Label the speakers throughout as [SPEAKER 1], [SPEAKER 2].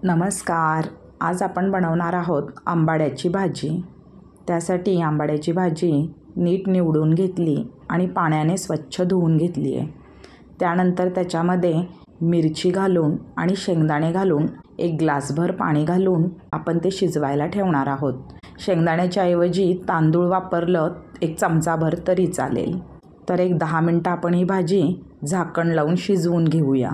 [SPEAKER 1] नमस्कार. आज आपण बनवणार आहोत आंबाड्याची भाजी. त्यासाठी आंबाड्याची भाजी नीट निवडून घेतली आणि पाण्याने स्वच्छ धुवून घेतली आहे. त्यानंतर त्याच्यामध्ये मिरची घालून आणि शेंगदाणे घालून एक ग्लासभर पाणी घालून आपण ते शिजवायला ठेवणार आहोत. शेंगदाण्याच्या ऐवजी तांदूळ वापरलं एक चमचाभर तरी चालेल. तर एक 10 मिनटं आपण ही भाजी झाकण लावून शिजवून घेऊया.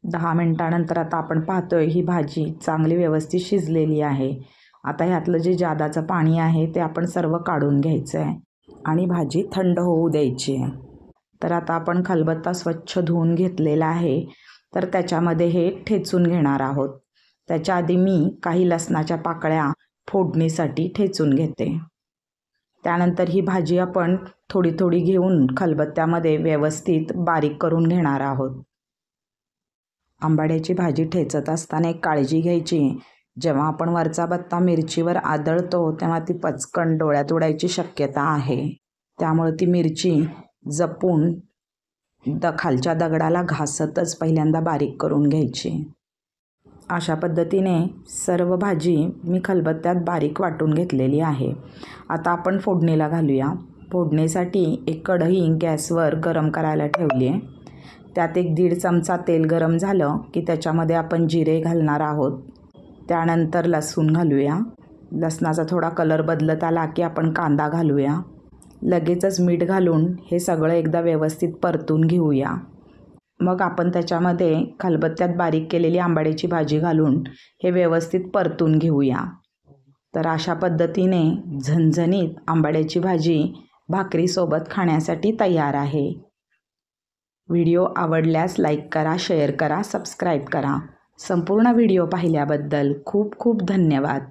[SPEAKER 1] 10 मिनटानंतर आता आपण पाहतोय ही भाजी चांगली व्यवस्थित शिजलेली आहे. आता ह्यातलं जे जादाचं पाणी आहे ते आपण सर्व काढून घ्यायचं आहे आणि भाजी थंड होऊ द्यायची आहे. तर आता आपण खलबत्ता स्वच्छ धुवून घेतलेला आहे. तर त्याच्यामध्ये हे ठेचून घेणार आहोत. त्याच्या आधी मी काही लसणाच्या पाकळ्या फोडणीसाठी ठेचून घेते. त्यानंतर ही भाजी आपण थोडी थोडी घेऊन खलबत्त्यामध्ये व्यवस्थित बारीक करून घेणार आहोत. आंबाड्याची भाजी ठेचत असताना एक काळजी घ्यायची. जेव्हा आपण वरचा बत्ता मिरचीवर आदळतो तेव्हा ती पचकन डोळ्यात उडायची शक्यता आहे. त्यामुळे ती मिरची जपून खालच्या दगडाला घासतच पहिल्यांदा बारीक करून घ्यायची. अशा पद्धतीने सर्व भाजी मी खलबत्त्यात बारीक वाटून घेतलेली आहे. आता आपण फोडणीला घालूया. फोडणीसाठी एक कढई गॅसवर गरम करायला ठेवली आहे. त्यात एक 1.5 चमचा तेल गरम झालं की त्याच्यामध्ये आपण जिरे घालणार आहोत. त्यानंतर लसूण घालूया. लसणाचा थोडा कलर बदलत आला की आपण कांदा घालूया. लगेचच मीठ घालून हे सगळं एकदा व्यवस्थित परतून घेऊया. मग आपण त्याच्यामध्ये खलबत्त्यात बारीक केलेली आंबाड्याची भाजी घालून हे व्यवस्थित परतून घेऊया. तर अशा पद्धतीने झणझणीत आंबाड्याची भाजी भाकरीसोबत खाण्यासाठी तयार आहे. व्हिडिओ आवडल्यास लाईक करा, शेअर करा, सबस्क्राईब करा. संपूर्ण व्हिडिओ पाहिल्याबद्दल खूप खूप धन्यवाद.